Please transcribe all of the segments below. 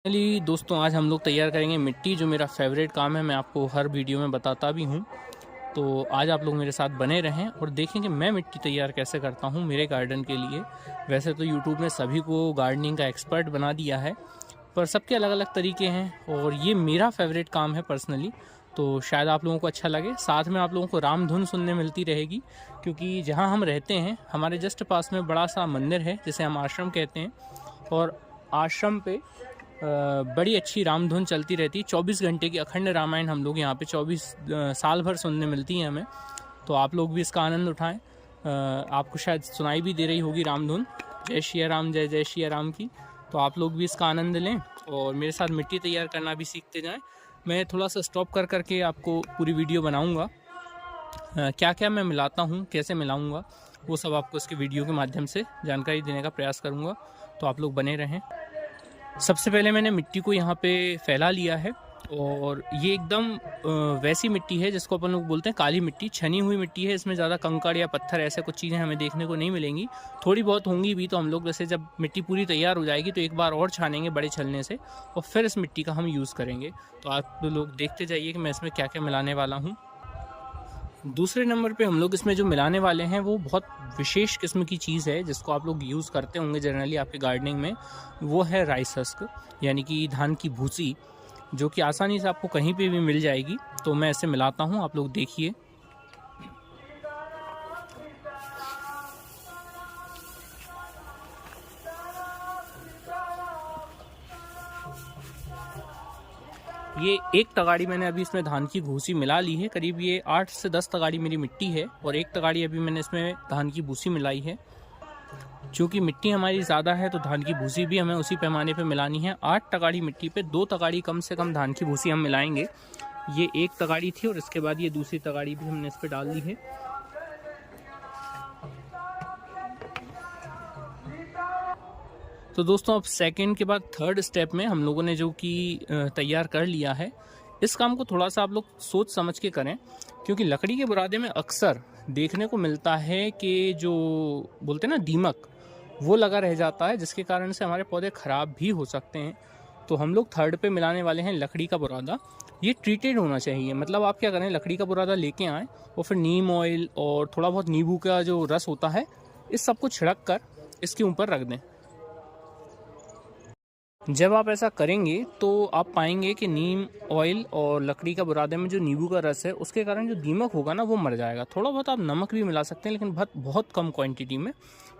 Finally दोस्तों आज हम लोग तैयार करेंगे मिट्टी, जो मेरा फेवरेट काम है। मैं आपको हर वीडियो में बताता भी हूँ, तो आज आप लोग मेरे साथ बने रहें और देखें कि मैं मिट्टी तैयार कैसे करता हूँ मेरे गार्डन के लिए। वैसे तो यूट्यूब ने सभी को गार्डनिंग का एक्सपर्ट बना दिया है, पर सबके अलग अलग तरीके हैं और ये मेरा फेवरेट काम है पर्सनली, तो शायद आप लोगों को अच्छा लगे। साथ में आप लोगों को रामधुन सुनने मिलती रहेगी, क्योंकि जहाँ हम रहते हैं हमारे जस्ट पास में बड़ा सा मंदिर है जिसे हम आश्रम कहते हैं, और आश्रम पे बड़ी अच्छी रामधुन चलती रहती है। 24 घंटे की अखंड रामायण हम लोग यहाँ पे 24 साल भर सुनने मिलती है हमें, तो आप लोग भी इसका आनंद उठाएं। आपको शायद सुनाई भी दे रही होगी रामधुन, जय श्री राम जय जय श्री राम की, तो आप लोग भी इसका आनंद लें और मेरे साथ मिट्टी तैयार करना भी सीखते जाएं। मैं थोड़ा सा स्टॉप कर करके आपको पूरी वीडियो बनाऊँगा, क्या क्या मैं मिलाता हूँ, कैसे मिलाऊँगा, वो सब आपको इसके वीडियो के माध्यम से जानकारी देने का प्रयास करूँगा, तो आप लोग बने रहें। सबसे पहले मैंने मिट्टी को यहाँ पे फैला लिया है और ये एकदम वैसी मिट्टी है जिसको अपन लोग बोलते हैं काली मिट्टी, छनी हुई मिट्टी है। इसमें ज़्यादा कंकड़ या पत्थर ऐसे कुछ चीज़ें हमें देखने को नहीं मिलेंगी, थोड़ी बहुत होंगी भी, तो हम लोग वैसे जब मिट्टी पूरी तैयार हो जाएगी तो एक बार और छानेंगे बड़े छलने से और फिर इस मिट्टी का हम यूज़ करेंगे। तो आप लोग देखते जाइए कि मैं इसमें क्या क्या मिलाने वाला हूँ। दूसरे नंबर पे हम लोग इसमें जो मिलाने वाले हैं वो बहुत विशेष किस्म की चीज़ है जिसको आप लोग यूज़ करते होंगे जनरली आपके गार्डनिंग में, वो है राइस हस्क, यानी कि धान की भूसी, जो कि आसानी से आपको कहीं पे भी मिल जाएगी। तो मैं इसे मिलाता हूँ, आप लोग देखिए। ये एक तगाड़ी मैंने अभी इसमें धान की भूसी मिला ली है, करीब ये 8 से 10 तगाड़ी मेरी मिट्टी है और एक तगाड़ी अभी मैंने इसमें धान की भूसी मिलाई है। चूँकि मिट्टी हमारी ज़्यादा है तो धान की भूसी भी हमें उसी पैमाने पे मिलानी है। 8 तगाड़ी मिट्टी पे 2 तगाड़ी कम से कम धान की भूसी हम मिलाएंगे। ये एक तगाड़ी थी और इसके बाद ये दूसरी तगाड़ी भी हमने इस पर डाल दी है। तो दोस्तों अब सेकंड के बाद थर्ड स्टेप में हम लोगों ने जो कि तैयार कर लिया है, इस काम को थोड़ा सा आप लोग सोच समझ के करें, क्योंकि लकड़ी के बुरादे में अक्सर देखने को मिलता है कि जो बोलते हैं ना दीमक, वो लगा रह जाता है, जिसके कारण से हमारे पौधे ख़राब भी हो सकते हैं। तो हम लोग थर्ड पे मिलाने वाले हैं लकड़ी का बुरादा। ये ट्रीटेड होना चाहिए, मतलब आप क्या करें, लकड़ी का बुरादा लेके आएँ और फिर नीम ऑयल और थोड़ा बहुत नींबू का जो रस होता है, इस सब को छिड़क कर इसके ऊपर रख दें। जब आप ऐसा करेंगे तो आप पाएंगे कि नीम ऑयल और लकड़ी का बुरादे में जो नींबू का रस है, उसके कारण जो दीमक होगा ना वो मर जाएगा। थोड़ा बहुत आप नमक भी मिला सकते हैं, लेकिन बहुत बहुत कम क्वांटिटी में,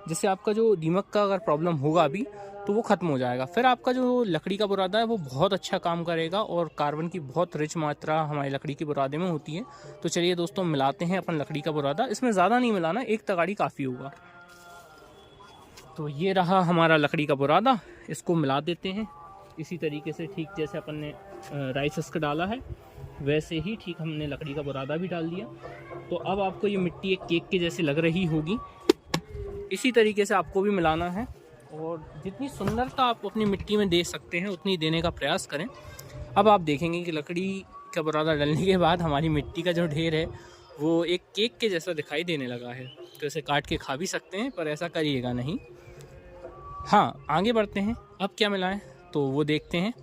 जिससे आपका जो दीमक का अगर प्रॉब्लम होगा अभी तो वो ख़त्म हो जाएगा। फिर आपका जो लकड़ी का बुरादा है वो बहुत अच्छा काम करेगा और कार्बन की बहुत रिच मात्रा हमारी लकड़ी के बुरादे में होती है। तो चलिए दोस्तों मिलाते हैं अपन लकड़ी का बुरादा। इसमें ज़्यादा नहीं मिलाना, एक तगाड़ी काफ़ी होगा। तो ये रहा हमारा लकड़ी का बुरादा, इसको मिला देते हैं इसी तरीके से, ठीक जैसे अपन ने राइस हस्क डाला है वैसे ही ठीक हमने लकड़ी का बुरादा भी डाल दिया। तो अब आपको ये मिट्टी एक केक के जैसी लग रही होगी, इसी तरीके से आपको भी मिलाना है और जितनी सुंदरता आप अपनी मिट्टी में दे सकते हैं उतनी देने का प्रयास करें। अब आप देखेंगे कि लकड़ी का बुरादा डालने के बाद हमारी मिट्टी का जो ढेर है वो एक केक के जैसा दिखाई देने लगा है। तो इसे काट के खा भी सकते हैं, पर ऐसा करिएगा नहीं। हाँ, आगे बढ़ते हैं। अब क्या मिलाएं तो वो देखते हैं।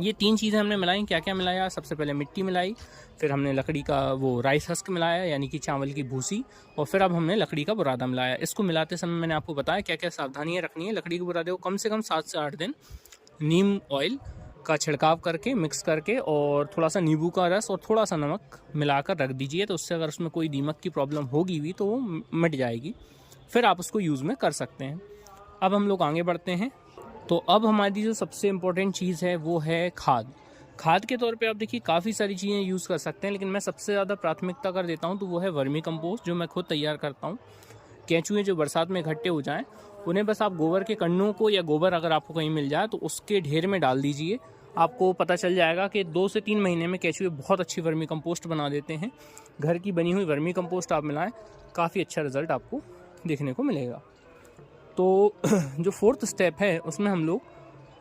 ये 3 चीज़ें हमने मिलाई। क्या क्या मिलाया? सबसे पहले मिट्टी मिलाई, फिर हमने लकड़ी का वो राइस हस्क मिलाया यानी कि चावल की भूसी, और फिर अब हमने लकड़ी का बुरादा मिलाया। इसको मिलाते समय मैंने आपको बताया क्या क्या सावधानियाँ रखनी है। लकड़ी के बुरादे को कम से कम 7 से 8 दिन नीम ऑयल का छिड़काव करके मिक्स करके और थोड़ा सा नींबू का रस और थोड़ा सा नमक मिलाकर रख दीजिए, तो उससे अगर उसमें कोई दीमक की प्रॉब्लम होगी भी तो वो मिट जाएगी। फिर आप उसको यूज़ में कर सकते हैं। अब हम लोग आगे बढ़ते हैं। तो अब हमारी जो सबसे इम्पोर्टेंट चीज़ है वो है खाद। खाद के तौर पे आप देखिए काफ़ी सारी चीज़ें यूज़ कर सकते हैं, लेकिन मैं सबसे ज़्यादा प्राथमिकता कर देता हूँ तो वो है वर्मी कंपोस्ट, जो मैं खुद तैयार करता हूँ। केंचुए जो बरसात में इकट्ठे हो जाएं, उन्हें बस आप गोबर के कन्नों को या गोबर अगर आपको कहीं मिल जाए तो उसके ढेर में डाल दीजिए। आपको पता चल जाएगा कि 2 से 3 महीने में केंचुए बहुत अच्छी वर्मी कंपोस्ट बना देते हैं। घर की बनी हुई वर्मी कंपोस्ट आप मिलाएं, काफ़ी अच्छा रिजल्ट आपको देखने को मिलेगा। तो जो 4th स्टेप है उसमें हम लोग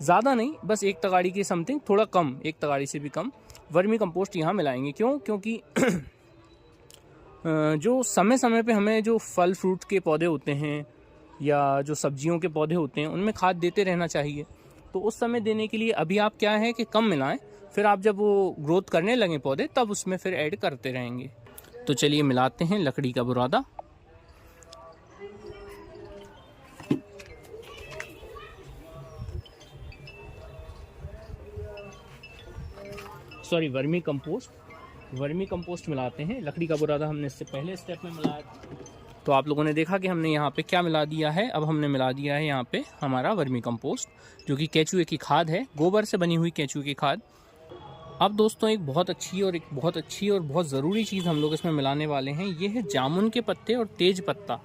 ज़्यादा नहीं, बस एक तगाड़ी की समथिंग, थोड़ा कम, एक तगाड़ी से भी कम वर्मी कंपोस्ट यहाँ मिलाएंगे। क्यों? क्योंकि जो समय समय पे हमें जो फल फ्रूट के पौधे होते हैं या जो सब्जियों के पौधे होते हैं उनमें खाद देते रहना चाहिए। तो उस समय देने के लिए अभी आप क्या है कि कम मिलाएं, फिर आप जब वो ग्रोथ करने लगे पौधे तब उसमें फिर ऐड करते रहेंगे। तो चलिए मिलाते हैं लकड़ी का बुरादा। सॉरी, वर्मी कंपोस्ट मिलाते हैं। लकड़ी का बुरादा हमने इससे पहले स्टेप में मिलाया था। तो आप लोगों ने देखा कि हमने यहाँ पे क्या मिला दिया है। अब हमने मिला दिया है यहाँ पे हमारा वर्मी कंपोस्ट, जो कि केचुए की खाद है, गोबर से बनी हुई केचुए की खाद। अब दोस्तों एक बहुत अच्छी और बहुत ज़रूरी चीज़ हम लोग इसमें मिलाने वाले हैं। ये है जामुन के पत्ते और तेज पत्ता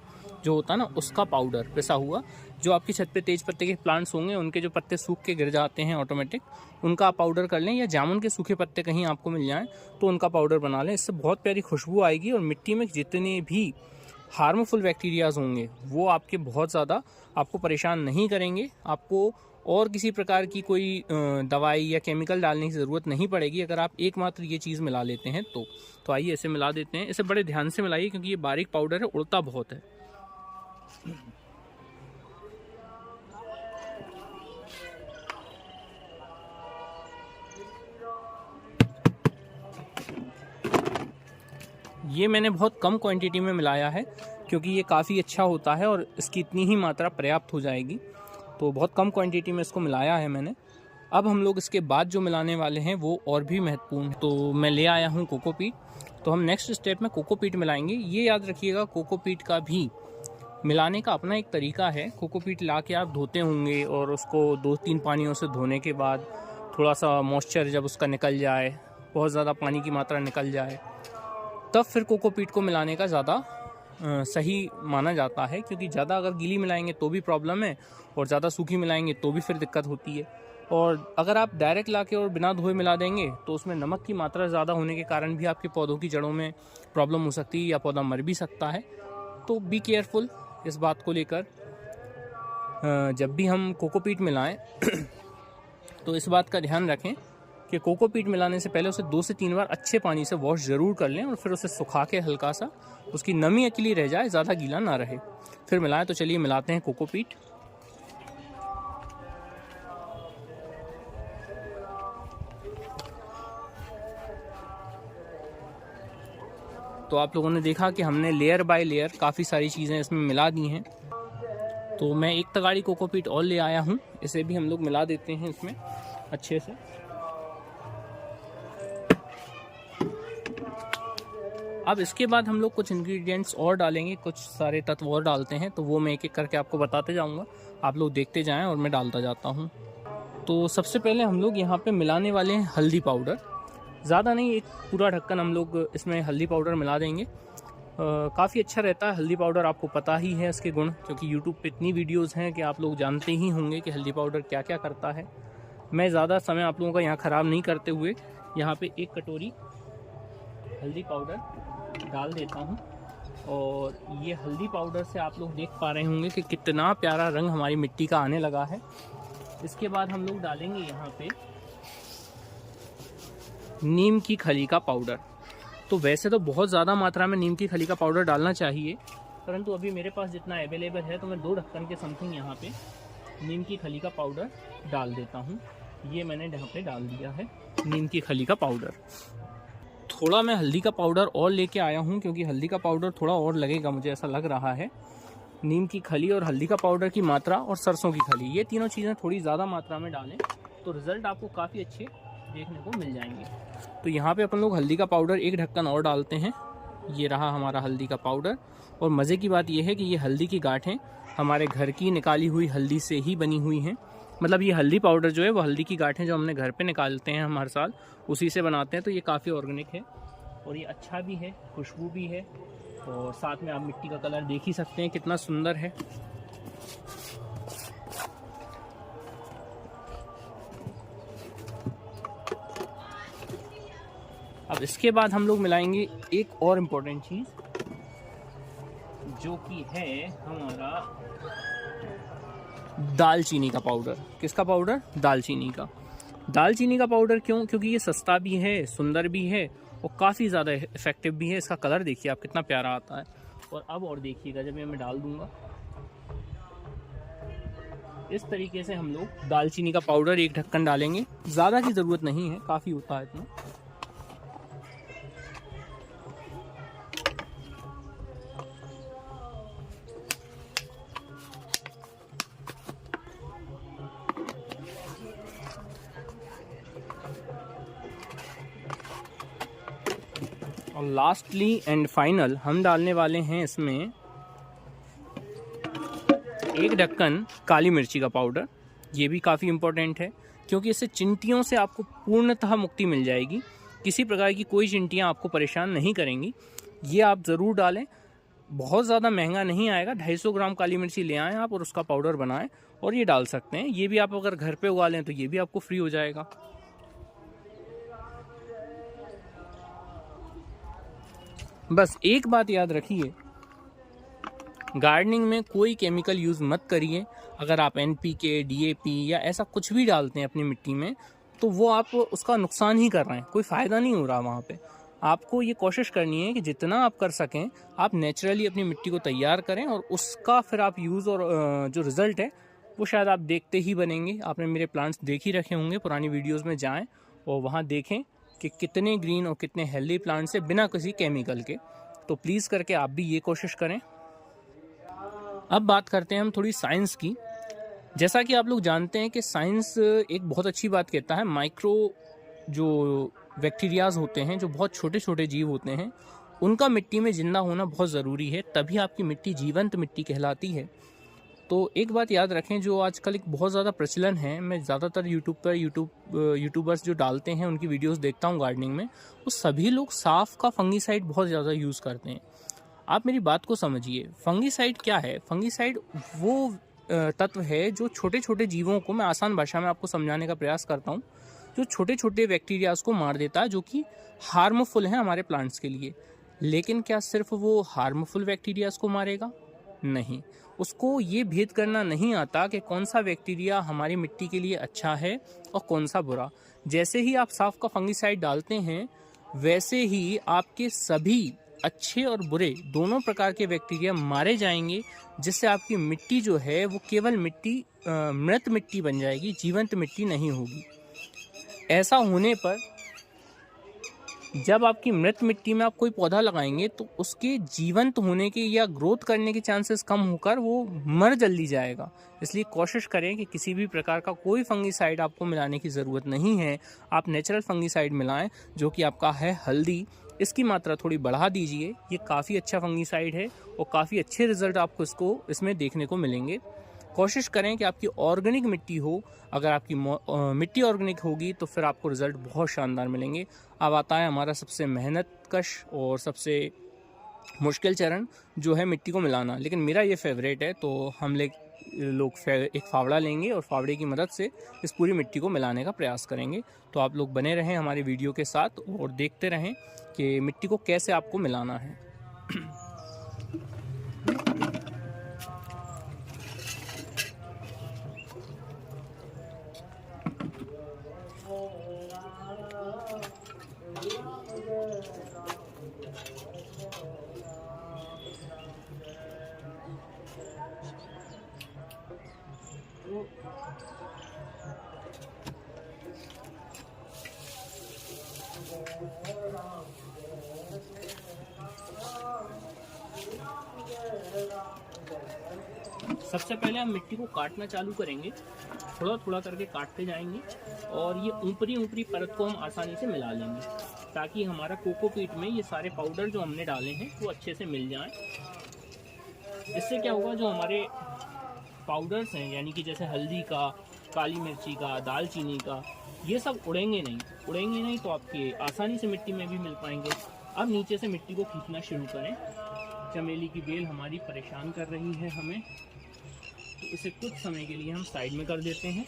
जो होता है ना, उसका पाउडर पिसा हुआ। जो आपकी छत पे तेज पत्ते के प्लांट्स होंगे, उनके जो पत्ते सूख के गिर जाते हैं ऑटोमेटिक, उनका आप पाउडर कर लें, या जामुन के सूखे पत्ते कहीं आपको मिल जाएं तो उनका पाउडर बना लें। इससे बहुत प्यारी खुशबू आएगी और मिट्टी में जितने भी हार्मफुल बैक्टीरियाज होंगे वो आपके बहुत ज़्यादा आपको परेशान नहीं करेंगे। आपको और किसी प्रकार की कोई दवाई या केमिकल डालने की ज़रूरत नहीं पड़ेगी अगर आप एकमात्र ये चीज़ मिला लेते हैं तो आइए ऐसे मिला देते हैं। इसे बड़े ध्यान से मिलाइए क्योंकि ये बारीक पाउडर है, उड़ता बहुत है। ये मैंने बहुत कम क्वांटिटी में मिलाया है क्योंकि ये काफ़ी अच्छा होता है और इसकी इतनी ही मात्रा पर्याप्त हो जाएगी। तो बहुत कम क्वांटिटी में इसको मिलाया है मैंने। अब हम लोग इसके बाद जो मिलाने वाले हैं वो और भी महत्वपूर्ण है। तो मैं ले आया हूँ कोकोपीट। तो हम नेक्स्ट स्टेप में कोकोपीट मिलाएंगे। ये याद रखिएगा, कोकोपीट का भी मिलाने का अपना एक तरीका है। कोकोपीट ला के आप धोते होंगे और उसको 2-3 पानियों से धोने के बाद थोड़ा सा मॉइस्चर जब उसका निकल जाए, बहुत ज़्यादा पानी की मात्रा निकल जाए, तब फिर कोकोपीट को मिलाने का ज़्यादा सही माना जाता है। क्योंकि ज़्यादा अगर गीली मिलाएंगे तो भी प्रॉब्लम है और ज़्यादा सूखी मिलाएंगे तो भी फिर दिक्कत होती है। और अगर आप डायरेक्ट लाके और बिना धोए मिला देंगे तो उसमें नमक की मात्रा ज़्यादा होने के कारण भी आपके पौधों की जड़ों में प्रॉब्लम हो सकती है या पौधा मर भी सकता है। तो बी केयरफुल इस बात को लेकर। जब भी हम कोकोपीट मिलाएं तो इस बात का ध्यान रखें कि कोकोपीट मिलाने से पहले उसे 2 से 3 बार अच्छे पानी से वॉश ज़रूर कर लें और फिर उसे सुखा के हल्का सा उसकी नमी अकेली रह जाए, ज़्यादा गीला ना रहे, फिर मिलाएं। तो चलिए मिलाते हैं कोकोपीट। तो आप लोगों ने देखा कि हमने लेयर बाय लेयर काफ़ी सारी चीज़ें इसमें मिला दी हैं। तो मैं एक तगाड़ी कोकोपीट और ले आया हूँ, इसे भी हम लोग मिला देते हैं इसमें अच्छे से। अब इसके बाद हम लोग कुछ इंग्रेडिएंट्स और डालेंगे, कुछ सारे तत्व और डालते हैं, तो वो मैं एक एक करके आपको बताते जाऊंगा, आप लोग देखते जाएं और मैं डालता जाता हूं। तो सबसे पहले हम लोग यहाँ पे मिलाने वाले हैं हल्दी पाउडर। ज़्यादा नहीं, एक पूरा ढक्कन हम लोग इसमें हल्दी पाउडर मिला देंगे। काफ़ी अच्छा रहता है हल्दी पाउडर, आपको पता ही है इसके गुण, क्योंकि यूट्यूब पे इतनी वीडियोज़ हैं कि आप लोग जानते ही होंगे कि हल्दी पाउडर क्या क्या करता है। मैं ज़्यादा समय आप लोगों का यहाँ ख़राब नहीं करते हुए यहाँ पे 1 कटोरी हल्दी पाउडर डाल देता हूँ। और ये हल्दी पाउडर से आप लोग देख पा रहे होंगे कि कितना प्यारा रंग हमारी मिट्टी का आने लगा है। इसके बाद हम लोग डालेंगे यहाँ पे नीम की खली का पाउडर। तो वैसे तो बहुत ज़्यादा मात्रा में नीम की खली का पाउडर डालना चाहिए, परंतु अभी मेरे पास जितना अवेलेबल है तो मैं 2 ढक्कन के समथिंग यहाँ पे नीम की खली का पाउडर डाल देता हूँ। ये मैंने यहाँ पे डाल दिया है नीम की खली का पाउडर। थोड़ा मैं हल्दी का पाउडर और लेके आया हूँ क्योंकि हल्दी का पाउडर थोड़ा और लगेगा, मुझे ऐसा लग रहा है। नीम की खली और हल्दी का पाउडर की मात्रा और सरसों की खली, ये तीनों चीज़ें थोड़ी ज़्यादा मात्रा में डालें तो रिज़ल्ट आपको काफ़ी अच्छे देखने को मिल जाएंगे। तो यहाँ पे अपन लोग हल्दी का पाउडर 1 ढक्कन और डालते हैं। ये रहा हमारा हल्दी का पाउडर। और मज़े की बात यह है कि ये हल्दी की गांठें हमारे घर की निकाली हुई हल्दी से ही बनी हुई हैं। मतलब ये हल्दी पाउडर जो है वो हल्दी की गांठें जो हमने घर पे निकालते हैं हम हर साल, उसी से बनाते हैं। तो ये काफ़ी ऑर्गेनिक है और ये अच्छा भी है, खुशबू भी है, और साथ में आप मिट्टी का कलर देख ही सकते हैं कितना सुंदर है। अब इसके बाद हम लोग मिलाएंगे एक और इम्पोर्टेंट चीज़, जो कि है हमारा दालचीनी का पाउडर। किसका पाउडर? दालचीनी का। दालचीनी का पाउडर क्यों? क्योंकि ये सस्ता भी है, सुंदर भी है और काफ़ी ज़्यादा इफेक्टिव भी है। इसका कलर देखिए आप कितना प्यारा आता है। और अब और देखिएगा जब ये मैं डाल दूंगा इस तरीके से हम लोग दालचीनी का पाउडर एक ढक्कन डालेंगे, ज़्यादा की ज़रूरत नहीं है, काफ़ी होता है इतना। और लास्टली एंड फाइनल हम डालने वाले हैं इसमें एक ढक्कन काली मिर्ची का पाउडर। ये भी काफ़ी इम्पोर्टेंट है क्योंकि इससे चिंटियों से आपको पूर्णतः मुक्ति मिल जाएगी। किसी प्रकार की कोई चिंटियाँ आपको परेशान नहीं करेंगी। ये आप ज़रूर डालें, बहुत ज़्यादा महंगा नहीं आएगा। 250 ग्राम काली मिर्ची ले आएँ आप और उसका पाउडर बनाएं और ये डाल सकते हैं। ये भी आप अगर घर पे उगा लें तो ये भी आपको फ्री हो जाएगा। बस एक बात याद रखिए, गार्डनिंग में कोई केमिकल यूज़ मत करिए। अगर आप NPK, DAP या ऐसा कुछ भी डालते हैं अपनी मिट्टी में तो वो आप उसका नुकसान ही कर रहे हैं, कोई फ़ायदा नहीं हो रहा वहाँ पे। आपको ये कोशिश करनी है कि जितना आप कर सकें आप नेचुरली अपनी मिट्टी को तैयार करें और उसका फिर आप यूज़ और जो रिज़ल्ट है वो शायद आप देखते ही बनेंगे। आपने मेरे प्लांट्स देख ही रखे होंगे, पुरानी वीडियोज़ में जाएँ और वहाँ देखें कि कितने ग्रीन और कितने हेल्दी प्लांट्स है बिना किसी केमिकल के। तो प्लीज़ करके आप भी ये कोशिश करें। अब बात करते हैं हम थोड़ी साइंस की। जैसा कि आप लोग जानते हैं कि साइंस एक बहुत अच्छी बात कहता है, माइक्रो जो बैक्टीरियाज होते हैं, जो बहुत छोटे छोटे जीव होते हैं, उनका मिट्टी में जिंदा होना बहुत ज़रूरी है, तभी आपकी मिट्टी जीवंत मिट्टी कहलाती है। तो एक बात याद रखें, जो आजकल एक बहुत ज़्यादा प्रचलन है, मैं ज़्यादातर यूट्यूबर्स जो डालते हैं उनकी वीडियोस देखता हूँ गार्डनिंग में, वो सभी लोग साफ का फंगीसाइड बहुत ज़्यादा यूज़ करते हैं। आप मेरी बात को समझिए, फंगीसाइड क्या है? फंगीसाइड वो तत्व है जो छोटे छोटे जीवों को, मैं आसान भाषा में आपको समझाने का प्रयास करता हूँ, जो छोटे छोटे बैक्टीरियाज को मार देता है जो कि हार्मफुल हैं हमारे प्लांट्स के लिए। लेकिन क्या सिर्फ वो हार्मफुल बैक्टीरियाज को मारेगा? नहीं, उसको ये भेद करना नहीं आता कि कौन सा बैक्टीरिया हमारी मिट्टी के लिए अच्छा है और कौन सा बुरा। जैसे ही आप साफ का फंगीसाइड डालते हैं वैसे ही आपके सभी अच्छे और बुरे दोनों प्रकार के बैक्टीरिया मारे जाएंगे, जिससे आपकी मिट्टी जो है वो केवल मृत मिट्टी बन जाएगी, जीवंत मिट्टी नहीं होगी। ऐसा होने पर जब आपकी मृत मिट्टी में आप कोई पौधा लगाएंगे तो उसके जीवंत होने के या ग्रोथ करने के चांसेस कम होकर वो मर जल्दी जाएगा। इसलिए कोशिश करें कि किसी भी प्रकार का कोई फंगीसाइड आपको मिलाने की ज़रूरत नहीं है। आप नेचुरल फंगीसाइड मिलाएं, जो कि आपका है हल्दी। इसकी मात्रा थोड़ी बढ़ा दीजिए, ये काफ़ी अच्छा फंगीसाइड है और काफ़ी अच्छे रिजल्ट आपको इसमें देखने को मिलेंगे। कोशिश करें कि आपकी ऑर्गेनिक मिट्टी हो। अगर आपकी मिट्टी ऑर्गेनिक होगी तो फिर आपको रिज़ल्ट बहुत शानदार मिलेंगे। अब आता है हमारा सबसे मेहनतकश और सबसे मुश्किल चरण, जो है मिट्टी को मिलाना। लेकिन मेरा ये फेवरेट है, तो हम लोग एक फावड़ा लेंगे और फावड़े की मदद से इस पूरी मिट्टी को मिलाने का प्रयास करेंगे। तो आप लोग बने रहें हमारी वीडियो के साथ और देखते रहें कि मिट्टी को कैसे आपको मिलाना है। सबसे पहले हम मिट्टी को काटना चालू करेंगे, थोड़ा थोड़ा करके काटते जाएंगे और ये ऊपरी परत को हम आसानी से मिला लेंगे, ताकि हमारा कोकोपीट में ये सारे पाउडर जो हमने डाले हैं वो अच्छे से मिल जाएं। इससे क्या होगा, जो हमारे पाउडर्स हैं, यानी कि जैसे हल्दी का, काली मिर्ची का, दालचीनी का, ये सब उड़ेंगे नहीं तो आपके आसानी से मिट्टी में भी मिल पाएंगे। अब नीचे से मिट्टी को खींचना शुरू करें। चमेली की बेल हमारी परेशान कर रही है हमें, तो इसे कुछ समय के लिए हम साइड में कर देते हैं।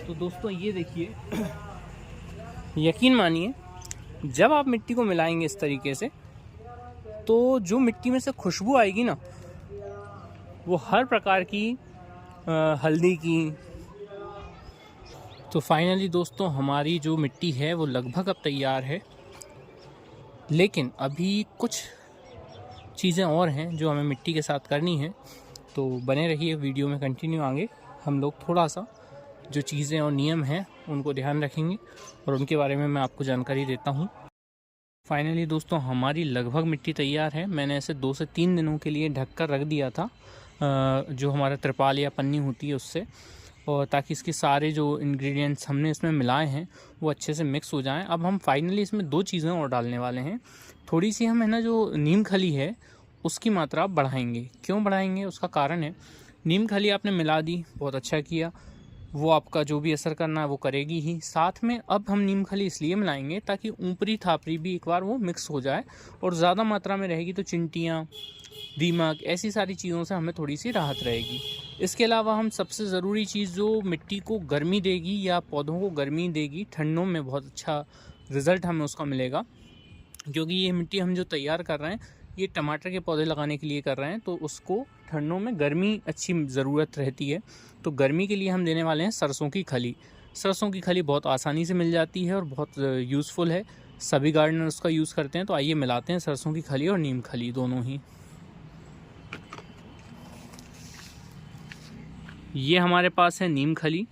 तो दोस्तों ये देखिए, यकीन मानिए जब आप मिट्टी को मिलाएंगे इस तरीके से, तो जो मिट्टी में से खुशबू आएगी ना, वो हर प्रकार की हल्दी की। तो फाइनली दोस्तों हमारी जो मिट्टी है वो लगभग अब तैयार है, लेकिन अभी कुछ चीज़ें और हैं जो हमें मिट्टी के साथ करनी है। तो बने रहिए वीडियो में कंटिन्यू। आगे हम लोग थोड़ा सा जो चीज़ें और नियम हैं उनको ध्यान रखेंगे और उनके बारे में मैं आपको जानकारी देता हूँ। फाइनली दोस्तों हमारी लगभग मिट्टी तैयार है। मैंने ऐसे 2 से 3 दिनों के लिए ढक कर रख दिया था, जो हमारा त्रिपाल या पन्नी होती है उससे, और ताकि इसके सारे जो इंग्रेडिएंट्स हमने इसमें मिलाए हैं वो अच्छे से मिक्स हो जाएं। अब हम फाइनली इसमें 2 चीज़ें और डालने वाले हैं। थोड़ी सी हम है ना जो नीम खली है उसकी मात्रा बढ़ाएंगे। क्यों बढ़ाएंगे, उसका कारण है, नीम खली आपने मिला दी, बहुत अच्छा किया, वो आपका जो भी असर करना है वो करेगी ही। साथ में अब हम नीम खली इसलिए मिलाएंगे ताकि ऊपरी थापरी भी एक बार वो मिक्स हो जाए, और ज़्यादा मात्रा में रहेगी तो चिंटियाँ, दीमक, ऐसी सारी चीज़ों से हमें थोड़ी सी राहत रहेगी। इसके अलावा हम सबसे ज़रूरी चीज़ जो मिट्टी को गर्मी देगी या पौधों को गर्मी देगी, ठंडों में बहुत अच्छा रिज़ल्ट हमें उसका मिलेगा, क्योंकि ये मिट्टी हम जो तैयार कर रहे हैं ये टमाटर के पौधे लगाने के लिए कर रहे हैं, तो उसको ठंडों में गर्मी अच्छी ज़रूरत रहती है। तो गर्मी के लिए हम देने वाले हैं सरसों की खली। सरसों की खली बहुत आसानी से मिल जाती है और बहुत यूज़फुल है, सभी गार्डनर उसका यूज़ करते हैं। तो आइए मिलाते हैं सरसों की खली और नीम खली दोनों ही। ये हमारे पास है नीम खली,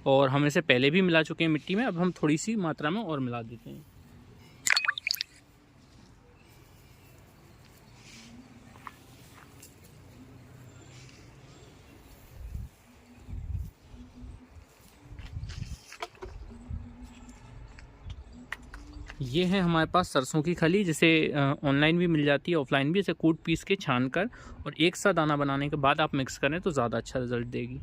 और हम इसे पहले भी मिला चुके हैं मिट्टी में, अब हम थोड़ी सी मात्रा में और मिला देते हैं। ये है हमारे पास सरसों की खली, जिसे ऑनलाइन भी मिल जाती है, ऑफलाइन भी। इसे कूट पीस के छान कर और एक सा दाना बनाने के बाद आप मिक्स करें तो ज़्यादा अच्छा रिजल्ट देगी।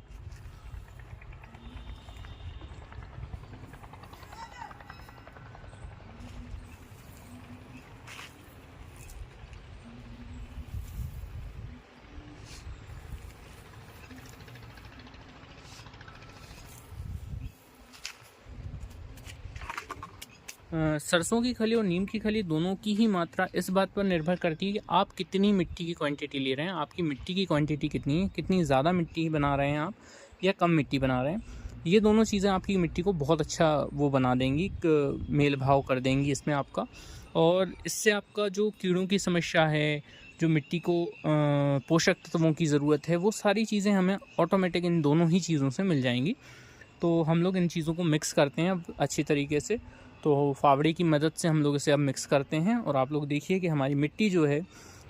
सरसों की खली और नीम की खली दोनों की ही मात्रा इस बात पर निर्भर करती है कि आप कितनी मिट्टी की क्वांटिटी ले रहे हैं, आपकी मिट्टी की क्वांटिटी कितनी है, कितनी ज़्यादा मिट्टी बना रहे हैं आप या कम मिट्टी बना रहे हैं। ये दोनों चीज़ें आपकी मिट्टी को बहुत अच्छा वो बना देंगी, मेल भाव कर देंगी इसमें आपका, और इससे आपका जो कीड़ों की समस्या है, जो मिट्टी को पोषक तत्वों की ज़रूरत है, वो सारी चीज़ें हमें ऑटोमेटिक इन दोनों ही चीज़ों से मिल जाएंगी। तो हम लोग इन चीज़ों को मिक्स करते हैं अब अच्छी तरीके से। तो फावड़े की मदद से हम लोग इसे अब मिक्स करते हैं, और आप लोग देखिए कि हमारी मिट्टी जो है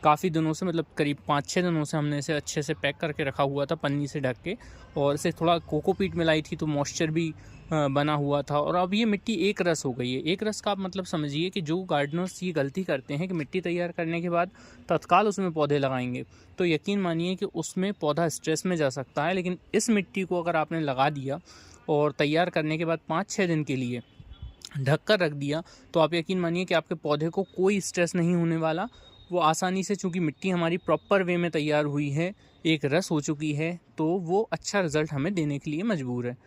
काफ़ी दिनों से, मतलब करीब 5-6 दिनों से हमने इसे अच्छे से पैक करके रखा हुआ था पन्नी से ढक के, और इसे थोड़ा कोकोपीट मिलाई थी तो मॉइस्चर भी बना हुआ था, और अब ये मिट्टी एक रस हो गई है। एक रस का आप मतलब समझिए कि जो गार्डनर्स ये गलती करते हैं कि मिट्टी तैयार करने के बाद तत्काल उसमें पौधे लगाएंगे, तो यकीन मानिए कि उसमें पौधा स्ट्रेस में जा सकता है। लेकिन इस मिट्टी को अगर आपने लगा दिया और तैयार करने के बाद 5-6 दिन के लिए ढक कर रख दिया, तो आप यकीन मानिए कि आपके पौधे को कोई स्ट्रेस नहीं होने वाला। वो आसानी से, चूँकि मिट्टी हमारी प्रॉपर वे में तैयार हुई है, एक रस हो चुकी है, तो वो अच्छा रिज़ल्ट हमें देने के लिए मजबूर है।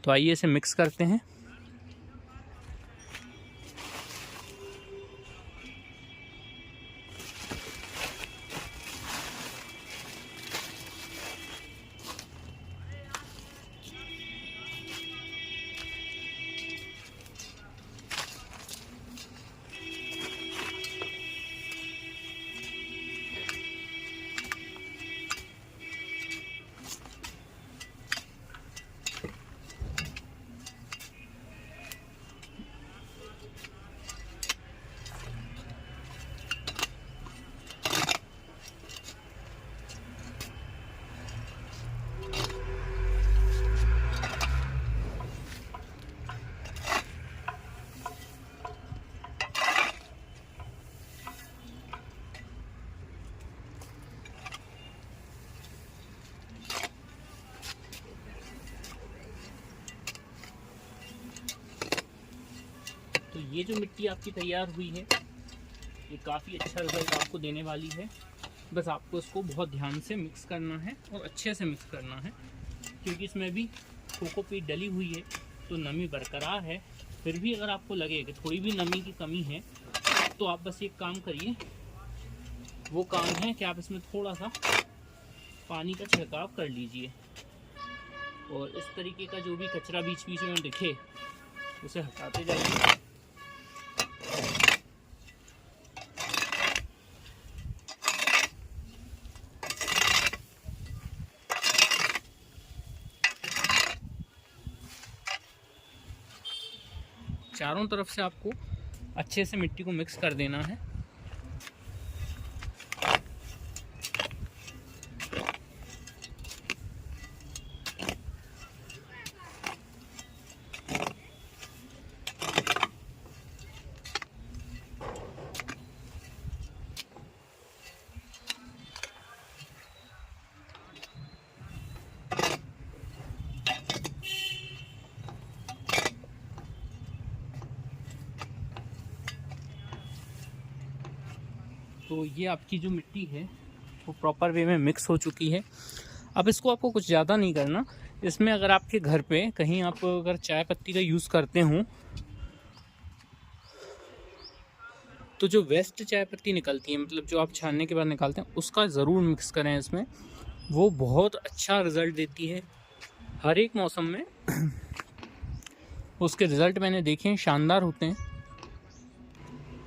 तो आइए इसे मिक्स करते हैं। ये जो मिट्टी आपकी तैयार हुई है ये काफ़ी अच्छा रिजल्ट आपको देने वाली है। बस आपको इसको बहुत ध्यान से मिक्स करना है और अच्छे से मिक्स करना है, क्योंकि इसमें भी कोकोपीट डली हुई है तो नमी बरकरार है। फिर भी अगर आपको लगे कि थोड़ी भी नमी की कमी है तो आप बस एक काम करिए, वो काम है कि आप इसमें थोड़ा सा पानी का छिड़काव कर लीजिए और इस तरीके का जो भी कचरा बीच बीच में दिखे उसे हटाते जाइए। चारों तरफ से आपको अच्छे से मिट्टी को मिक्स कर देना है। तो ये आपकी जो मिट्टी है वो प्रॉपर वे में मिक्स हो चुकी है। अब इसको आपको कुछ ज़्यादा नहीं करना। इसमें अगर आपके घर पे कहीं आप अगर चाय पत्ती का यूज़ करते हो तो जो वेस्ट चाय पत्ती निकलती है, मतलब जो आप छानने के बाद निकालते हैं, उसका ज़रूर मिक्स करें इसमें। वो बहुत अच्छा रिज़ल्ट देती है हर एक मौसम में। उसके रिज़ल्ट मैंने देखे हैं, शानदार होते हैं।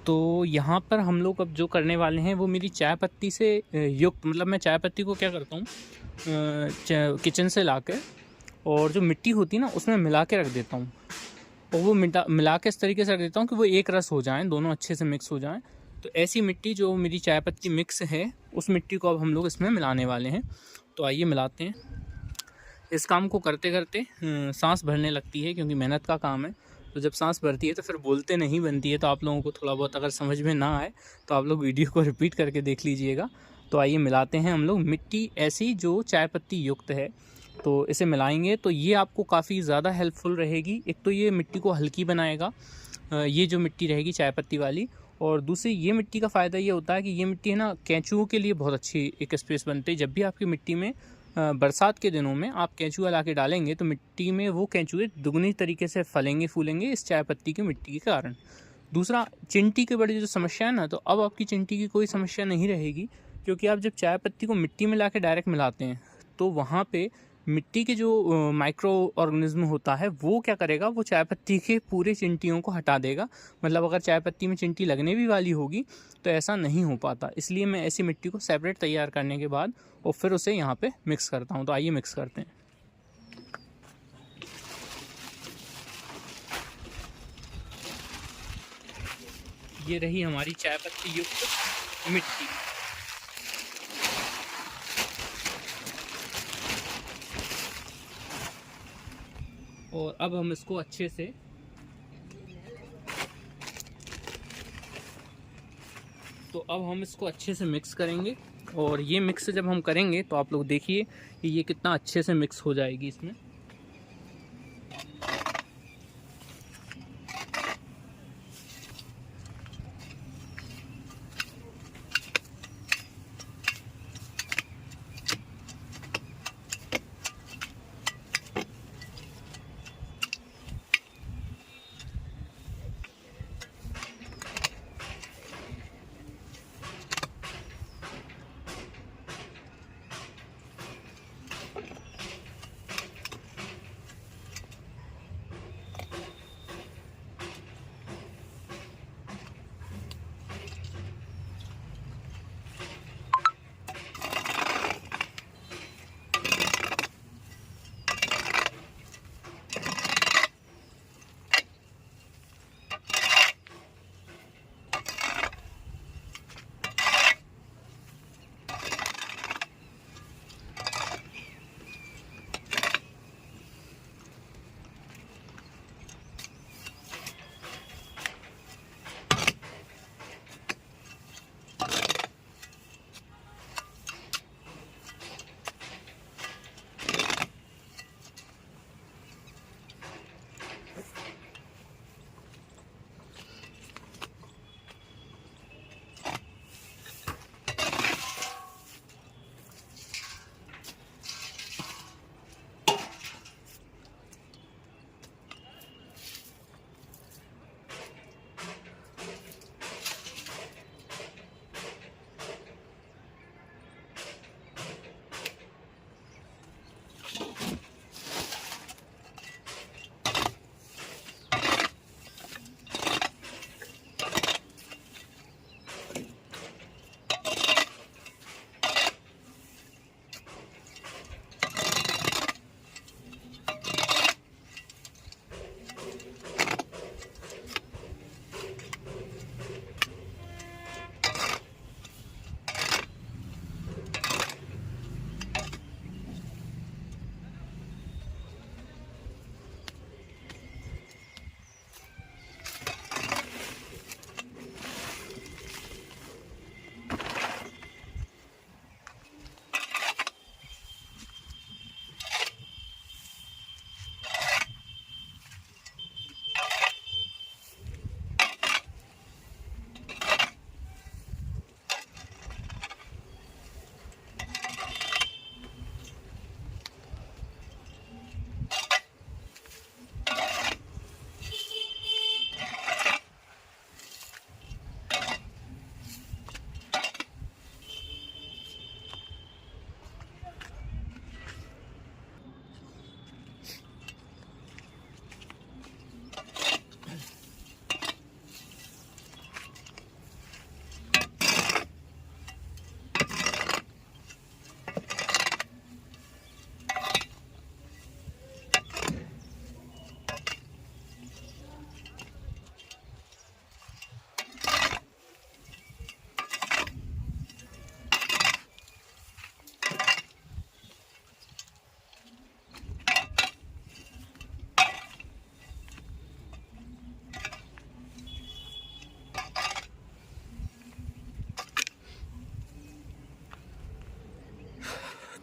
तो यहाँ पर हम लोग अब जो करने वाले हैं वो मेरी चाय पत्ती से युक्त, मतलब मैं चाय पत्ती को क्या करता हूँ किचन से लाकर और जो मिट्टी होती है ना उसमें मिला के रख देता हूँ, और वो मिला के इस तरीके से रख देता हूँ कि वो एक रस हो जाएं, दोनों अच्छे से मिक्स हो जाएं। तो ऐसी मिट्टी जो मेरी चाय पत्ती मिक्स है उस मिट्टी को अब हम लोग इसमें मिलाने वाले हैं। तो आइए मिलाते हैं। इस काम को करते करते सांस भरने लगती है, क्योंकि मेहनत का काम है। तो जब सांस भरती है तो फिर बोलते नहीं बनती है। तो आप लोगों को थोड़ा बहुत अगर समझ में ना आए तो आप लोग वीडियो को रिपीट करके देख लीजिएगा। तो आइए मिलाते हैं हम लोग मिट्टी ऐसी जो चाय पत्ती युक्त है। तो इसे मिलाएंगे तो ये आपको काफ़ी ज़्यादा हेल्पफुल रहेगी। एक तो ये मिट्टी को हल्की बनाएगा, ये जो मिट्टी रहेगी चाय पत्ती वाली, और दूसरी ये मिट्टी का फ़ायदा ये होता है कि ये मिट्टी है ना केंचुओं के लिए बहुत अच्छी एक स्पेस बनती है। जब भी आपकी मिट्टी में बरसात के दिनों में आप केंचुआ ला के डालेंगे तो मिट्टी में वो केंचुए दुगनी तरीके से फलेंगे फूलेंगे इस चाय पत्ती की मिट्टी के कारण। दूसरा, चिंटी की बड़ी जो समस्या है ना, तो अब आपकी चिंटी की कोई समस्या नहीं रहेगी, क्योंकि आप जब चाय पत्ती को मिट्टी में ला के डायरेक्ट मिलाते हैं तो वहाँ पे मिट्टी के जो माइक्रो ऑर्गेनिज्म होता है वो क्या करेगा, वो चाय पत्ती के पूरे चिंटियों को हटा देगा। मतलब अगर चाय पत्ती में चिंटी लगने भी वाली होगी तो ऐसा नहीं हो पाता। इसलिए मैं ऐसी मिट्टी को सेपरेट तैयार करने के बाद और फिर उसे यहाँ पे मिक्स करता हूँ। तो आइए मिक्स करते हैं। ये रही हमारी चाय पत्ती युक्त मिट्टी। और अब हम इसको अच्छे से मिक्स करेंगे। और ये मिक्स जब हम करेंगे तो आप लोग देखिए कि ये कितना अच्छे से मिक्स हो जाएगी इसमें।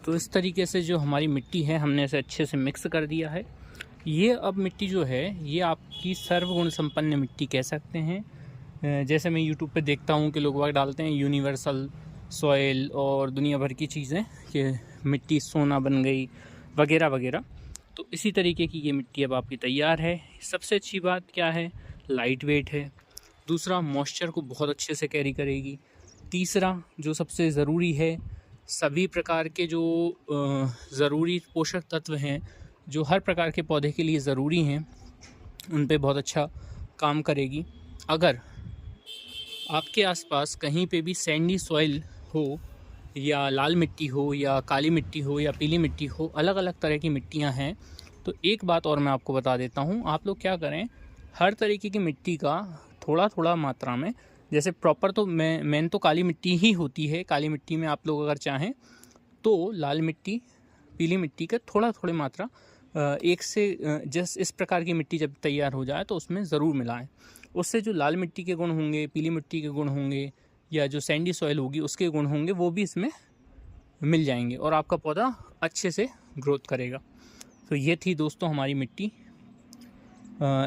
तो इस तरीके से जो हमारी मिट्टी है हमने इसे अच्छे से मिक्स कर दिया है। ये अब मिट्टी जो है ये आपकी सर्वगुण संपन्न मिट्टी कह सकते हैं। जैसे मैं यूट्यूब पे देखता हूँ कि लोग वह डालते हैं यूनिवर्सल सॉइल और दुनिया भर की चीज़ें कि मिट्टी सोना बन गई वगैरह वगैरह। तो इसी तरीके की ये मिट्टी अब आपकी तैयार है। सबसे अच्छी बात क्या है, लाइट वेट है। दूसरा, मॉइस्चर को बहुत अच्छे से कैरी करेगी। तीसरा, जो सबसे ज़रूरी है, सभी प्रकार के जो ज़रूरी पोषक तत्व हैं जो हर प्रकार के पौधे के लिए ज़रूरी हैं उन पे बहुत अच्छा काम करेगी। अगर आपके आसपास कहीं पे भी सैंडी सॉइल हो या लाल मिट्टी हो या काली मिट्टी हो या पीली मिट्टी हो, अलग अलग तरह की मिट्टियां हैं, तो एक बात और मैं आपको बता देता हूं, आप लोग क्या करें, हर तरीके की मिट्टी का थोड़ा थोड़ा मात्रा में, जैसे प्रॉपर तो मेन तो काली मिट्टी ही होती है। काली मिट्टी में आप लोग अगर चाहें तो लाल मिट्टी, पीली मिट्टी का थोड़ा थोड़ी मात्रा एक से जस्ट इस प्रकार की मिट्टी जब तैयार हो जाए तो उसमें ज़रूर मिलाएं। उससे जो लाल मिट्टी के गुण होंगे, पीली मिट्टी के गुण होंगे या जो सैंडी सॉइल होगी उसके गुण होंगे, वो भी इसमें मिल जाएंगे और आपका पौधा अच्छे से ग्रोथ करेगा। तो ये थी दोस्तों हमारी मिट्टी।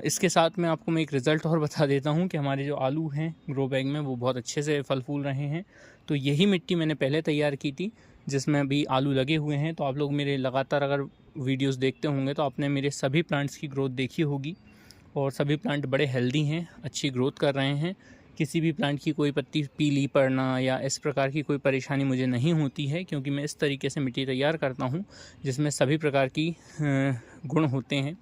इसके साथ में आपको मैं एक रिज़ल्ट और बता देता हूँ कि हमारे जो आलू हैं ग्रो बैग में वो बहुत अच्छे से फल फूल रहे हैं। तो यही मिट्टी मैंने पहले तैयार की थी जिसमें अभी आलू लगे हुए हैं। तो आप लोग मेरे लगातार अगर वीडियोस देखते होंगे तो आपने मेरे सभी प्लांट्स की ग्रोथ देखी होगी और सभी प्लांट बड़े हेल्दी हैं, अच्छी ग्रोथ कर रहे हैं। किसी भी प्लांट की कोई पत्ती पीली पड़ना या इस प्रकार की कोई परेशानी मुझे नहीं होती है, क्योंकि मैं इस तरीके से मिट्टी तैयार करता हूँ जिसमें सभी प्रकार की गुण होते हैं।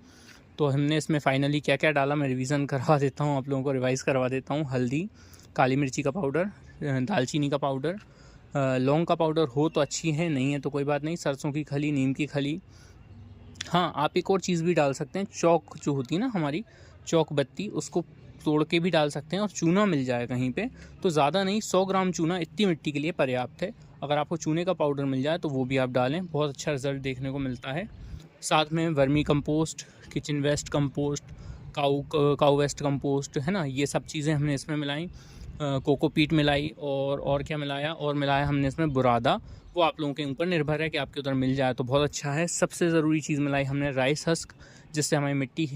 तो हमने इसमें फाइनली क्या क्या डाला मैं रिवीज़न करवा देता हूँ, आप लोगों को रिवाइज़ करवा देता हूँ। हल्दी, काली मिर्ची का पाउडर, दालचीनी का पाउडर, लौंग का पाउडर हो तो अच्छी है, नहीं है तो कोई बात नहीं, सरसों की खली, नीम की खली। हाँ, आप एक और चीज़ भी डाल सकते हैं, चौक जो होती है ना हमारी चौक बत्ती, उसको तोड़ के भी डाल सकते हैं। और चूना मिल जाए कहीं पे तो ज़्यादा नहीं, 100 ग्राम चूना इतनी मिट्टी के लिए पर्याप्त है। अगर आपको चूने का पाउडर मिल जाए तो वो भी आप डालें, बहुत अच्छा रिज़ल्ट देखने को मिलता है। साथ में vermicompost, kitchen waste compost, cow waste compost है ना, ये सब चीज़ें हमने इसमें मिलाई। कोकोपीट मिलाई और क्या मिलाया, और मिलाया हमने इसमें बुरादा। वो आप लोगों के ऊपर निर्भर है कि आपके उधर मिल जाए तो बहुत अच्छा है। सबसे ज़रूरी चीज़ मिलाई हमने राइस हस्क, जिससे हमारी मिट्टी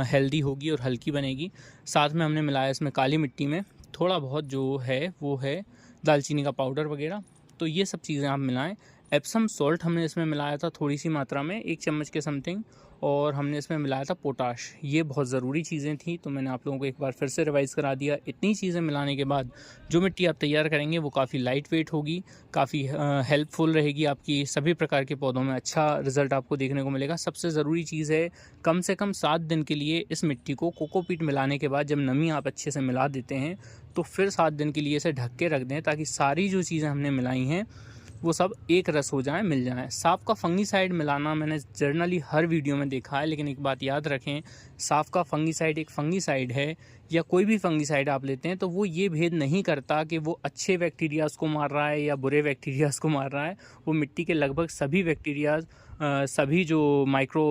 हेल्दी होगी और हल्की बनेगी। साथ में हमने मिलाया इसमें काली मिट्टी में थोड़ा बहुत जो है वो है दालचीनी का पाउडर वगैरह। तो ये सब चीज़ें आप मिलाएं। एप्सम सॉल्ट हमने इसमें मिलाया था थोड़ी सी मात्रा में, 1 चम्मच के समथिंग, और हमने इसमें मिलाया था पोटाश। ये बहुत ज़रूरी चीज़ें थी, तो मैंने आप लोगों को एक बार फिर से रिवाइज़ करा दिया। इतनी चीज़ें मिलाने के बाद जो मिट्टी आप तैयार करेंगे वो काफ़ी लाइट वेट होगी, काफ़ी हेल्पफुल रहेगी आपकी सभी प्रकार के पौधों में, अच्छा रिज़ल्ट आपको देखने को मिलेगा। सबसे ज़रूरी चीज़ है, कम से कम 7 दिन के लिए इस मिट्टी को कोकोपीट मिलाने के बाद जब नमी आप अच्छे से मिला देते हैं तो फिर 7 दिन के लिए इसे ढक के रख दें, ताकि सारी जो चीज़ें हमने मिलाई हैं वो सब एक रस हो जाए, मिल जाए। साफ का फंगीसाइड मिलाना मैंने जर्नली हर वीडियो में देखा है, लेकिन एक बात याद रखें, साफ का फंगीसाइड एक फंगीसाइड है, या कोई भी फंगीसाइड आप लेते हैं तो वो ये भेद नहीं करता कि वो अच्छे बैक्टीरियाज़ को मार रहा है या बुरे बैक्टीरियाज़ को मार रहा है। वो मिट्टी के लगभग सभी बैक्टीरियाज़, सभी जो माइक्रो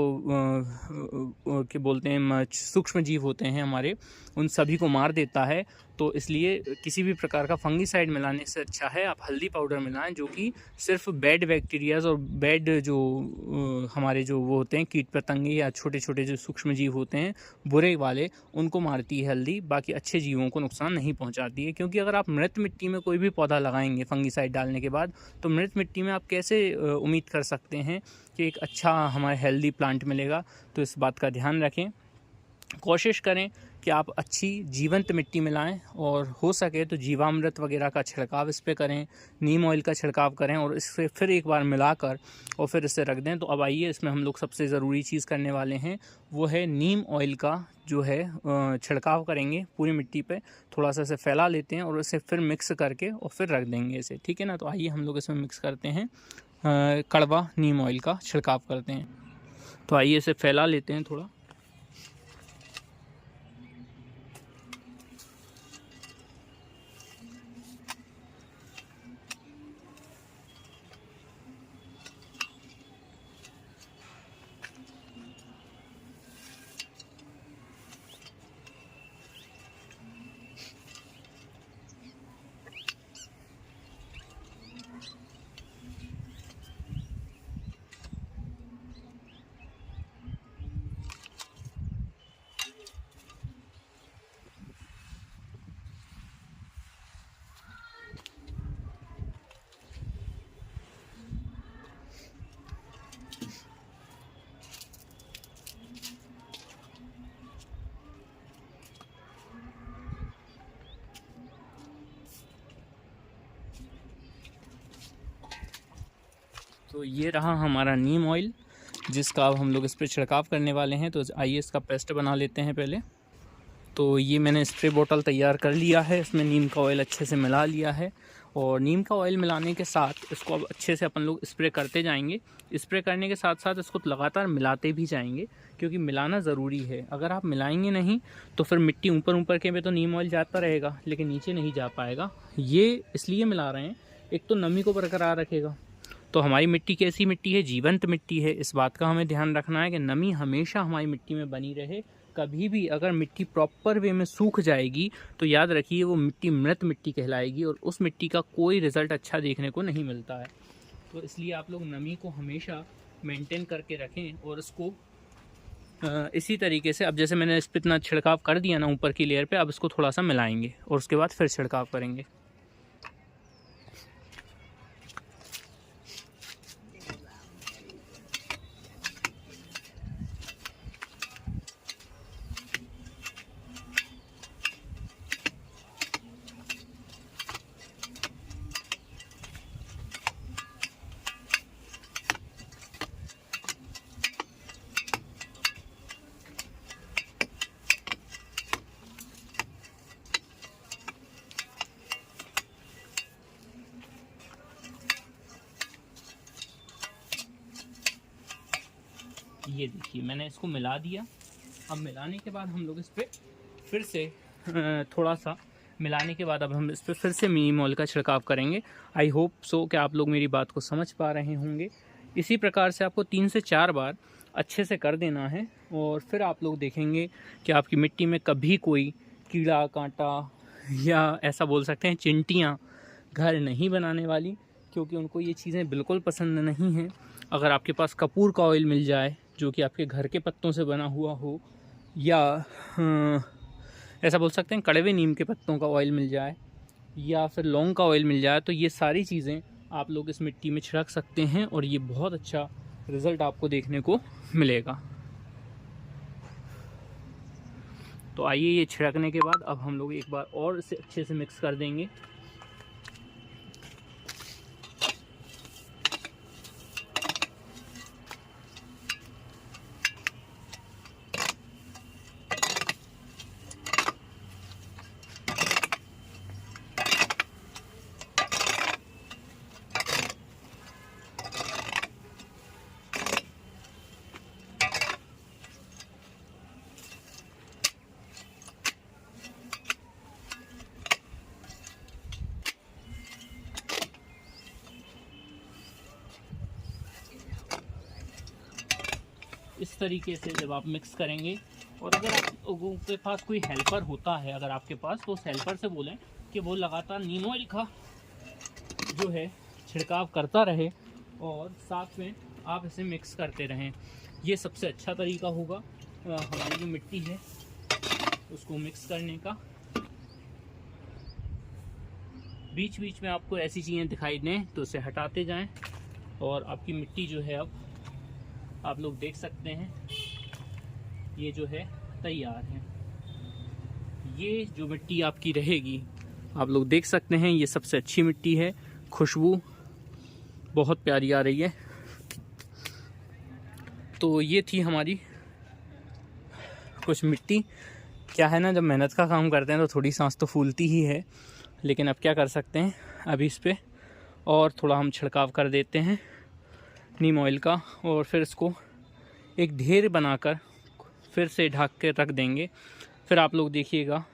के बोलते हैं सूक्ष्म जीव होते हैं हमारे, उन सभी को मार देता है। तो इसलिए किसी भी प्रकार का फंगीसाइड मिलाने से अच्छा है आप हल्दी पाउडर मिलाएं, जो कि सिर्फ बैड बैक्टीरियाज और बैड जो हमारे जो वो होते हैं कीट पतंगे या छोटे छोटे जो सूक्ष्म जीव होते हैं बुरे वाले, उनको मारती है हल्दी, बाकी अच्छे जीवों को नुकसान नहीं पहुंचाती है। क्योंकि अगर आप मृत मिट्टी में कोई भी पौधा लगाएंगे फंगीसाइड डालने के बाद, तो मृत मिट्टी में आप कैसे उम्मीद कर सकते हैं कि एक अच्छा हमारा हेल्दी प्लांट मिलेगा। तो इस बात का ध्यान रखें, कोशिश करें कि आप अच्छी जीवंत मिट्टी मिलाएं, और हो सके तो जीवामृत वगैरह का छिड़काव इस पर करें, नीम ऑयल का छिड़काव करें, और इससे फिर एक बार मिलाकर और फिर इसे रख दें। तो अब आइए, इसमें हम लोग सबसे ज़रूरी चीज़ करने वाले हैं, वो है नीम ऑयल का जो है छिड़काव करेंगे पूरी मिट्टी पे। थोड़ा सा इसे फैला लेते हैं और इसे फिर मिक्स करके और फिर रख देंगे इसे, ठीक है ना। तो आइए हम लोग इसमें मिक्स करते हैं, कड़वा नीम ऑयल का छिड़काव करते हैं। तो आइए इसे फैला लेते हैं थोड़ा। तो ये रहा हमारा नीम ऑयल, जिसका अब हम लोग इस पर छिड़काव करने वाले हैं। तो आइए इसका पेस्ट बना लेते हैं पहले। तो ये मैंने स्प्रे बोतल तैयार कर लिया है, इसमें नीम का ऑयल अच्छे से मिला लिया है। और नीम का ऑयल मिलाने के साथ इसको अब अच्छे से अपन लोग स्प्रे करते जाएंगे। स्प्रे करने के साथ साथ इसको लगातार मिलाते भी जाएंगे, क्योंकि मिलाना ज़रूरी है। अगर आप मिलाएंगे नहीं तो फिर मिट्टी ऊपर के में तो नीम ऑयल जाता रहेगा, लेकिन नीचे नहीं जा पाएगा। ये इसलिए मिला रहे हैं, एक तो नमी को बरकरार रखेगा। तो हमारी मिट्टी कैसी मिट्टी है? जीवंत मिट्टी है। इस बात का हमें ध्यान रखना है कि नमी हमेशा हमारी मिट्टी में बनी रहे। कभी भी अगर मिट्टी प्रॉपर वे में सूख जाएगी तो याद रखिए वो मिट्टी मृत मिट्टी कहलाएगी, और उस मिट्टी का कोई रिज़ल्ट अच्छा देखने को नहीं मिलता है। तो इसलिए आप लोग नमी को हमेशा मेंटेन करके रखें। और इसको इसी तरीके से, अब जैसे मैंने इस पर इतना छिड़काव कर दिया ना ऊपर की लेयर पे, अब इसको थोड़ा सा मिलाएंगे और उसके बाद फिर छिड़काव करेंगे। ये देखिए मैंने इसको मिला दिया। अब मिलाने के बाद हम लोग इस पर फिर से थोड़ा सा मिलाने के बाद अब हम इस पर फिर से नीम ऑयल का छिड़काव करेंगे। आई होप सो कि आप लोग मेरी बात को समझ पा रहे होंगे। इसी प्रकार से आपको 3 से 4 बार अच्छे से कर देना है, और फिर आप लोग देखेंगे कि आपकी मिट्टी में कभी कोई कीड़ा कांटा या ऐसा बोल सकते हैं चिंटियाँ घर नहीं बनाने वाली, क्योंकि उनको ये चीज़ें बिल्कुल पसंद नहीं हैं। अगर आपके पास कपूर का ऑयल मिल जाए जो कि आपके घर के पत्तों से बना हुआ हो, या ऐसा बोल सकते हैं कड़वे नीम के पत्तों का ऑयल मिल जाए, या फिर लौंग का ऑयल मिल जाए, तो ये सारी चीज़ें आप लोग इस मिट्टी में छिड़क सकते हैं और ये बहुत अच्छा रिज़ल्ट आपको देखने को मिलेगा। तो आइए ये छिड़कने के बाद अब हम लोग एक बार और इसे अच्छे से मिक्स कर देंगे। इस तरीके से जब आप मिक्स करेंगे, और अगर आप लोगों के पास कोई हेल्पर होता है, अगर आपके पास, तो उस हेल्पर से बोलें कि वो लगातार नीम ऑयल का जो है छिड़काव करता रहे और साथ में आप इसे मिक्स करते रहें। ये सबसे अच्छा तरीका होगा हमारी जो मिट्टी है उसको मिक्स करने का। बीच बीच में आपको ऐसी चीज़ें दिखाई दें तो उसे हटाते जाएं, और आपकी मिट्टी जो है अब आप लोग देख सकते हैं ये जो है तैयार है। ये जो मिट्टी आपकी रहेगी आप लोग देख सकते हैं, ये सबसे अच्छी मिट्टी है। खुशबू बहुत प्यारी आ रही है। तो ये थी हमारी कुछ मिट्टी। क्या है ना, जब मेहनत का काम करते हैं तो थोड़ी सांस तो फूलती ही है, लेकिन अब क्या कर सकते हैं, अभी इस पर और थोड़ा हम छिड़काव कर देते हैं नीम ऑयल का, और फिर इसको एक ढेर बनाकर फिर से ढक के रख देंगे। फिर आप लोग देखिएगा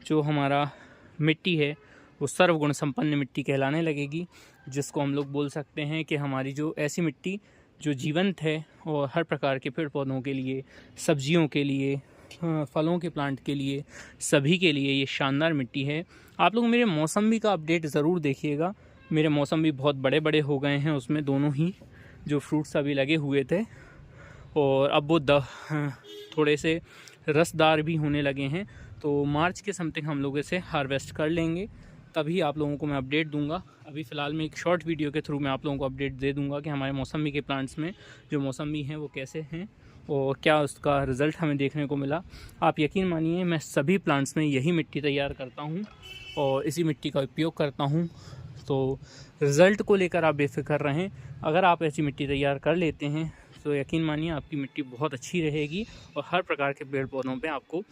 जो हमारा मिट्टी है वो सर्वगुण संपन्न मिट्टी कहलाने लगेगी, जिसको हम लोग बोल सकते हैं कि हमारी जो ऐसी मिट्टी जो जीवंत है और हर प्रकार के पेड़ पौधों के लिए, सब्जियों के लिए, फलों के प्लांट के लिए, सभी के लिए ये शानदार मिट्टी है। आप लोग मेरे मौसम्बी का अपडेट ज़रूर देखिएगा। मेरे मौसम्बी बहुत बड़े बड़े हो गए हैं, उसमें दोनों ही जो फ्रूट्स अभी लगे हुए थे, और अब वो थोड़े से रसदार भी होने लगे हैं। तो मार्च के समथिंग हम लोग इसे हार्वेस्ट कर लेंगे, तभी आप लोगों को मैं अपडेट दूंगा। अभी फ़िलहाल मैं एक शॉर्ट वीडियो के थ्रू मैं आप लोगों को अपडेट दे दूंगा कि हमारे मौसम्बी के प्लांट्स में जो मौसम्बी हैं वो कैसे हैं और क्या उसका रिज़ल्ट हमें देखने को मिला। आप यकीन मानिए मैं सभी प्लांट्स में यही मिट्टी तैयार करता हूँ और इसी मिट्टी का उपयोग करता हूँ। तो रिज़ल्ट को लेकर आप बेफिक्र रहें। अगर आप ऐसी मिट्टी तैयार कर लेते हैं तो यकीन मानिए आपकी मिट्टी बहुत अच्छी रहेगी और हर प्रकार के पेड़ पौधों पे आपको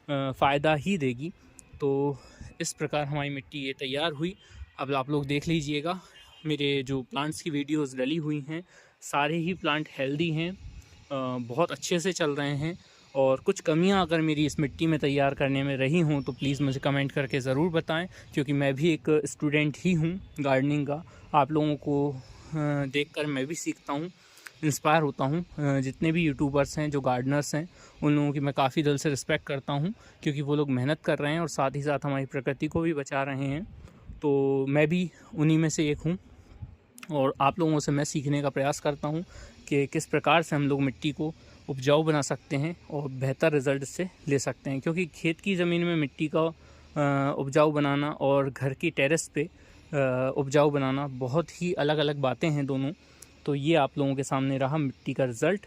फ़ायदा ही देगी। तो इस प्रकार हमारी मिट्टी ये तैयार हुई। अब आप लोग देख लीजिएगा, मेरे जो प्लांट्स की वीडियोस डली हुई हैं सारे ही प्लांट हेल्दी हैं, बहुत अच्छे से चल रहे हैं। और कुछ कमियां अगर मेरी इस मिट्टी में तैयार करने में रही हों तो प्लीज़ मुझे कमेंट करके ज़रूर बताएं, क्योंकि मैं भी एक स्टूडेंट ही हूं गार्डनिंग का। आप लोगों को देखकर मैं भी सीखता हूं, इंस्पायर होता हूं। जितने भी यूट्यूबर्स हैं जो गार्डनर्स हैं उन लोगों की मैं काफ़ी दिल से रिस्पेक्ट करता हूं, क्योंकि वो लोग मेहनत कर रहे हैं और साथ ही साथ हमारी प्रकृति को भी बचा रहे हैं। तो मैं भी उन्हीं में से एक हूँ और आप लोगों से मैं सीखने का प्रयास करता हूँ कि किस प्रकार से हम लोग मिट्टी को उपजाऊ बना सकते हैं और बेहतर रिज़ल्ट से ले सकते हैं। क्योंकि खेत की ज़मीन में मिट्टी का उपजाऊ बनाना और घर की टेरेस पे उपजाऊ बनाना बहुत ही अलग अलग बातें हैं दोनों। तो ये आप लोगों के सामने रहा मिट्टी का रिज़ल्ट।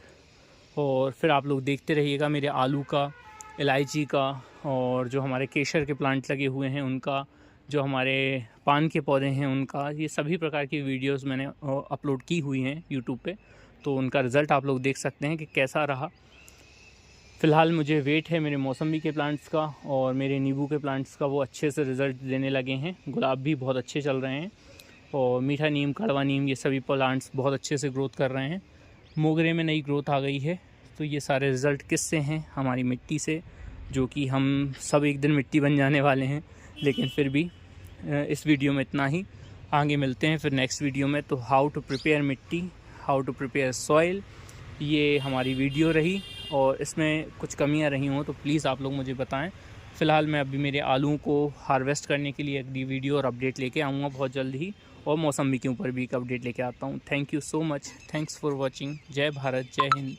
और फिर आप लोग देखते रहिएगा मेरे आलू का, इलायची का और जो हमारे केसर के प्लांट लगे हुए हैं उनका, जो हमारे पान के पौधे हैं उनका, ये सभी प्रकार की वीडियोस मैंने अपलोड की हुई हैं यूट्यूब पे। तो उनका रिज़ल्ट आप लोग देख सकते हैं कि कैसा रहा। फ़िलहाल मुझे वेट है मेरे मौसमी के प्लांट्स का और मेरे नींबू के प्लांट्स का, वो अच्छे से रिज़ल्ट देने लगे हैं। गुलाब भी बहुत अच्छे चल रहे हैं और मीठा नीम, कड़वा नीम, ये सभी प्लांट्स बहुत अच्छे से ग्रोथ कर रहे हैं। मोगरे में नई ग्रोथ आ गई है। तो ये सारे रिज़ल्ट किससे हैं? हमारी मिट्टी से, जो कि हम सब एक दिन मिट्टी बन जाने वाले हैं। लेकिन फिर भी इस वीडियो में इतना ही। आगे मिलते हैं फिर नेक्स्ट वीडियो में। तो हाउ टू प्रिपेयर मिट्टी, हाउ टू प्रिपेयर सॉइल, ये हमारी वीडियो रही और इसमें कुछ कमियां रही हों तो प्लीज़ आप लोग मुझे बताएं। फ़िलहाल मैं अभी मेरे आलूओं को हार्वेस्ट करने के लिए अगली वीडियो और अपडेट लेके आऊँगा बहुत जल्द ही, और मौसमी के ऊपर भी एक अपडेट लेके आता हूँ। Thank you so much, thanks for watching. जय भारत, जय हिंद।